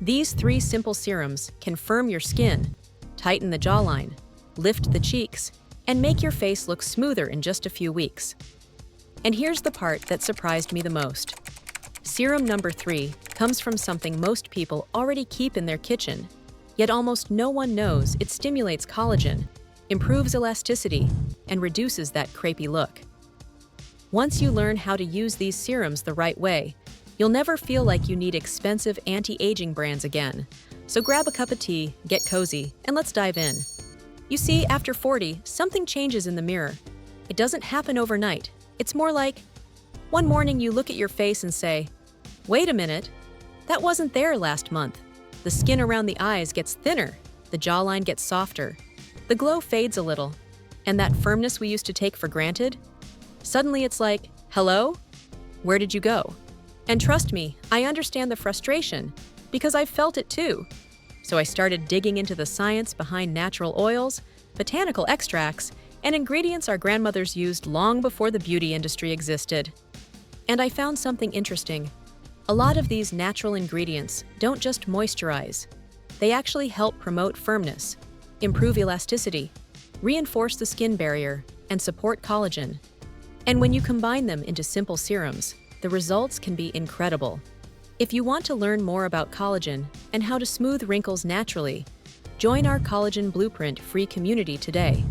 These 3 simple serums can firm your skin, tighten the jawline, lift the cheeks, and make your face look smoother in just a few weeks. And here's the part that surprised me the most. Serum number 3 comes from something most people already keep in their kitchen, yet almost no one knows it stimulates collagen, improves elasticity, and reduces that crepey look. Once you learn how to use these serums the right way, you'll never feel like you need expensive anti-aging brands again. So grab a cup of tea, get cozy, and let's dive in. You see, after 40, something changes in the mirror. It doesn't happen overnight. It's more like one morning you look at your face and say, "Wait a minute, that wasn't there last month." The skin around the eyes gets thinner, the jawline gets softer, the glow fades a little, and that firmness we used to take for granted? Suddenly it's like, hello? Where did you go? And trust me, I understand the frustration, because I've felt it too. So I started digging into the science behind natural oils, botanical extracts, and ingredients our grandmothers used long before the beauty industry existed. And I found something interesting. A lot of these natural ingredients don't just moisturize. They actually help promote firmness, improve elasticity, reinforce the skin barrier, and support collagen. And when you combine them into simple serums, the results can be incredible. If you want to learn more about collagen and how to smooth wrinkles naturally, join our Collagen Blueprint free community today.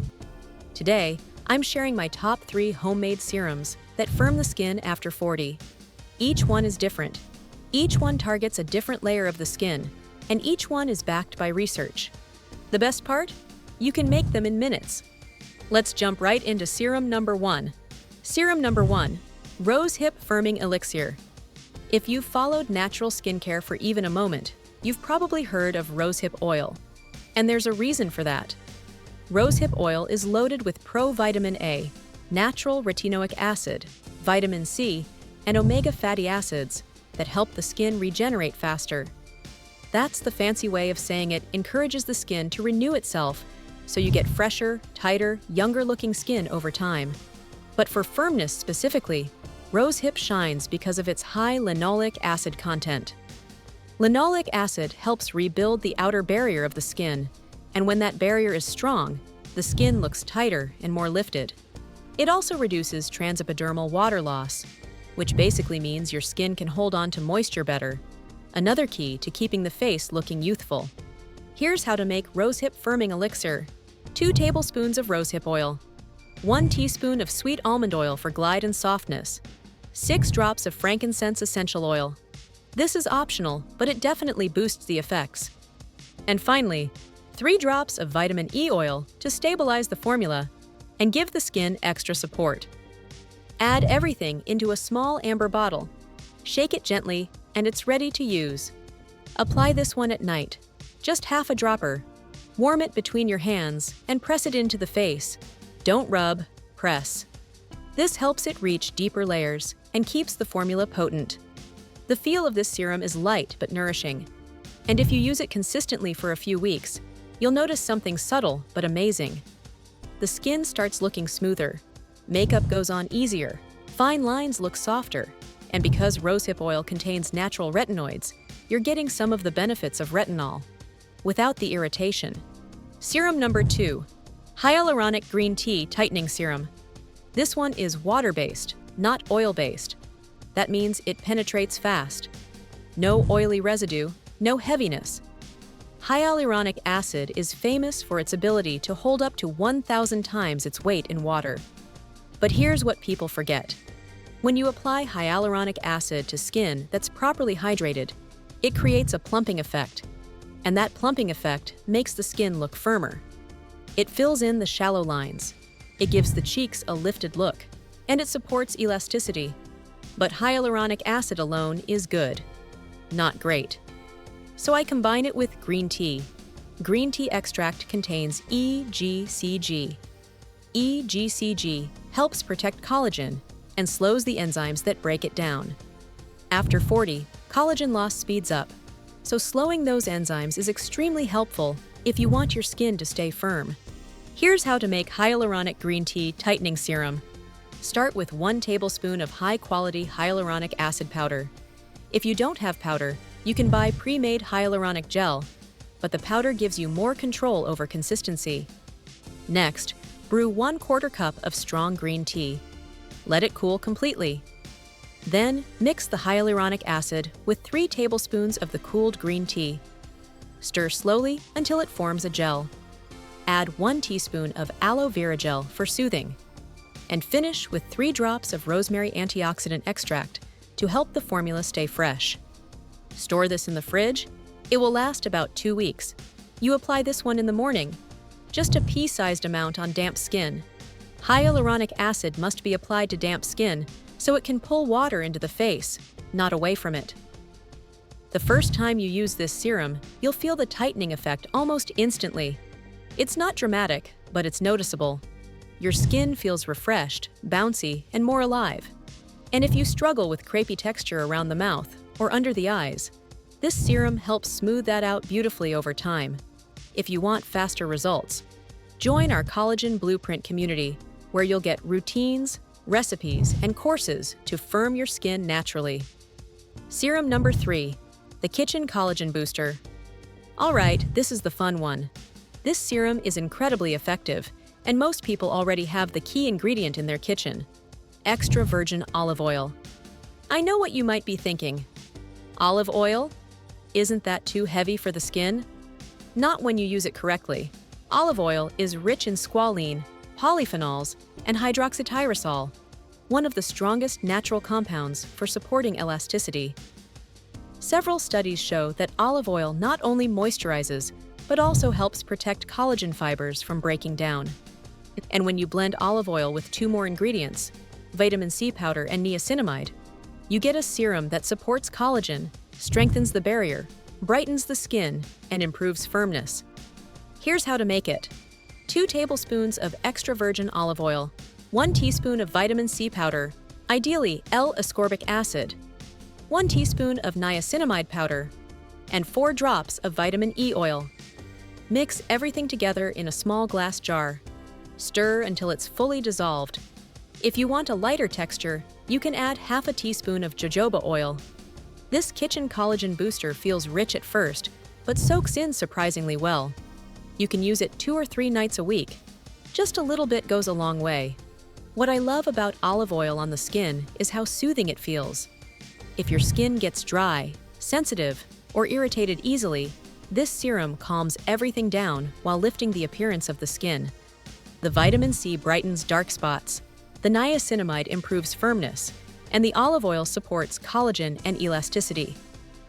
Today, I'm sharing my top 3 homemade serums that firm the skin after 40. Each one is different. Each one targets a different layer of the skin, and each one is backed by research. The best part? You can make them in minutes. Let's jump right into serum number 1. Serum number 1, Rose Hip Firming Elixir. If you've followed natural skincare for even a moment, you've probably heard of rosehip oil. And there's a reason for that. Rosehip oil is loaded with pro-vitamin A, natural retinoic acid, vitamin C, and omega fatty acids that help the skin regenerate faster. That's the fancy way of saying it encourages the skin to renew itself, so you get fresher, tighter, younger-looking skin over time. But for firmness specifically, rosehip shines because of its high linoleic acid content. Linoleic acid helps rebuild the outer barrier of the skin, and when that barrier is strong, the skin looks tighter and more lifted. It also reduces transepidermal water loss, which basically means your skin can hold on to moisture better, another key to keeping the face looking youthful. Here's how to make rosehip firming elixir. 2 tablespoons of rosehip oil, 1 teaspoon of sweet almond oil for glide and softness, 6 drops of frankincense essential oil. This is optional, but it definitely boosts the effects. And finally, 3 drops of vitamin E oil to stabilize the formula and give the skin extra support. Add everything into a small amber bottle. Shake it gently, and it's ready to use. Apply this one at night, just half a dropper. Warm it between your hands and press it into the face. Don't rub, press. This helps it reach deeper layers and keeps the formula potent. The feel of this serum is light but nourishing. And if you use it consistently for a few weeks, you'll notice something subtle but amazing. The skin starts looking smoother. Makeup goes on easier. Fine lines look softer. And because rosehip oil contains natural retinoids, you're getting some of the benefits of retinol, without the irritation. Serum number 2, Hyaluronic Green Tea Tightening Serum. This one is water-based, not oil-based. That means it penetrates fast. No oily residue, no heaviness. Hyaluronic acid is famous for its ability to hold up to 1,000 times its weight in water. But here's what people forget. When you apply hyaluronic acid to skin that's properly hydrated, it creates a plumping effect. And that plumping effect makes the skin look firmer. It fills in the shallow lines. It gives the cheeks a lifted look, and it supports elasticity. But hyaluronic acid alone is good, not great. So I combine it with green tea. Green tea extract contains EGCG. EGCG helps protect collagen and slows the enzymes that break it down. After 40, collagen loss speeds up, so slowing those enzymes is extremely helpful if you want your skin to stay firm. Here's how to make hyaluronic green tea tightening serum. Start with 1 tablespoon of high-quality hyaluronic acid powder. If you don't have powder, You can buy pre-made hyaluronic gel, but the powder gives you more control over consistency. Next, brew 1/4 cup of strong green tea. Let it cool completely. Then, mix the hyaluronic acid with 3 tablespoons of the cooled green tea. Stir slowly until it forms a gel. Add 1 teaspoon of aloe vera gel for soothing. And finish with 3 drops of rosemary antioxidant extract to help the formula stay fresh. Store this in the fridge. It will last about 2 weeks. You apply this one in the morning, just a pea-sized amount on damp skin. Hyaluronic acid must be applied to damp skin so it can pull water into the face, not away from it. The first time you use this serum, you'll feel the tightening effect almost instantly. It's not dramatic, but it's noticeable. Your skin feels refreshed, bouncy, and more alive. And if you struggle with crepey texture around the mouth or under the eyes, this serum helps smooth that out beautifully over time. If you want faster results, join our Collagen Blueprint community, where you'll get routines, recipes, and courses to firm your skin naturally. Serum number 3, the Kitchen Collagen Booster. All right, this is the fun one. This serum is incredibly effective, and most people already have the key ingredient in their kitchen: extra virgin olive oil. I know what you might be thinking. Olive oil? Isn't that too heavy for the skin? Not when you use it correctly. Olive oil is rich in squalene, polyphenols, and hydroxytyrosol, one of the strongest natural compounds for supporting elasticity. Several studies show that olive oil not only moisturizes, but also helps protect collagen fibers from breaking down. And when you blend olive oil with 2 more ingredients, vitamin C powder and niacinamide, you get a serum that supports collagen, strengthens the barrier, brightens the skin, and improves firmness. Here's how to make it. 2 tablespoons of extra virgin olive oil, 1 teaspoon of vitamin C powder, ideally L-ascorbic acid, 1 teaspoon of niacinamide powder, and 4 drops of vitamin E oil. Mix everything together in a small glass jar. Stir until it's fully dissolved. If you want a lighter texture, you can add half a teaspoon of jojoba oil. This kitchen collagen booster feels rich at first, but soaks in surprisingly well. You can use it 2 or 3 nights a week. Just a little bit goes a long way. What I love about olive oil on the skin is how soothing it feels. If your skin gets dry, sensitive, or irritated easily, this serum calms everything down while lifting the appearance of the skin. The vitamin C brightens dark spots, the niacinamide improves firmness, and the olive oil supports collagen and elasticity.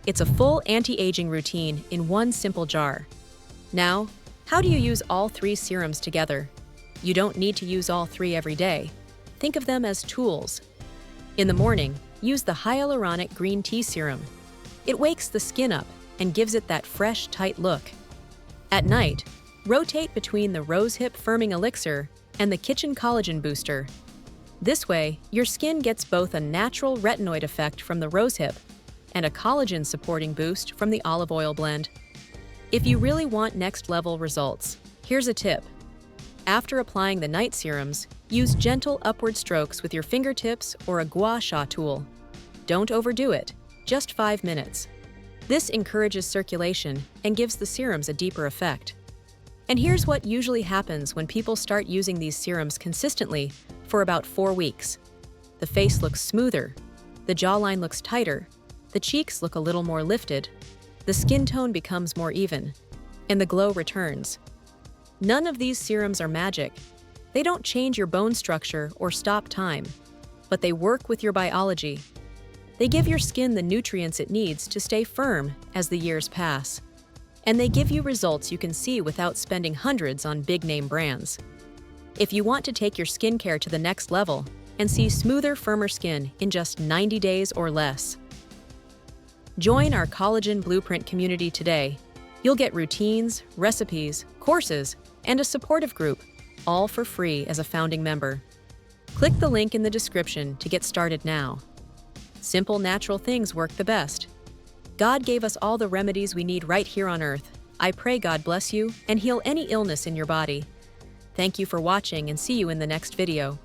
It's a full anti-aging routine in one simple jar. Now, how do you use all 3 serums together? You don't need to use all 3 every day. Think of them as tools. In the morning, use the hyaluronic green tea serum. It wakes the skin up and gives it that fresh, tight look. At night, rotate between the rosehip firming elixir and the kitchen collagen booster. This way, your skin gets both a natural retinoid effect from the rosehip and a collagen-supporting boost from the olive oil blend. If you really want next-level results, here's a tip. After applying the night serums, use gentle upward strokes with your fingertips or a gua sha tool. Don't overdo it, just 5 minutes. This encourages circulation and gives the serums a deeper effect. And here's what usually happens when people start using these serums consistently for about 4 weeks. The face looks smoother, the jawline looks tighter, the cheeks look a little more lifted, the skin tone becomes more even, and the glow returns. None of these serums are magic. They don't change your bone structure or stop time, but they work with your biology. They give your skin the nutrients it needs to stay firm as the years pass. And they give you results you can see without spending hundreds on big-name brands. If you want to take your skincare to the next level and see smoother, firmer skin in just 90 days or less, join our Collagen Blueprint community today. You'll get routines, recipes, courses, and a supportive group, all for free as a founding member. Click the link in the description to get started now. Simple, natural things work the best. God gave us all the remedies we need right here on Earth. I pray God bless you and heal any illness in your body. Thank you for watching and see you in the next video.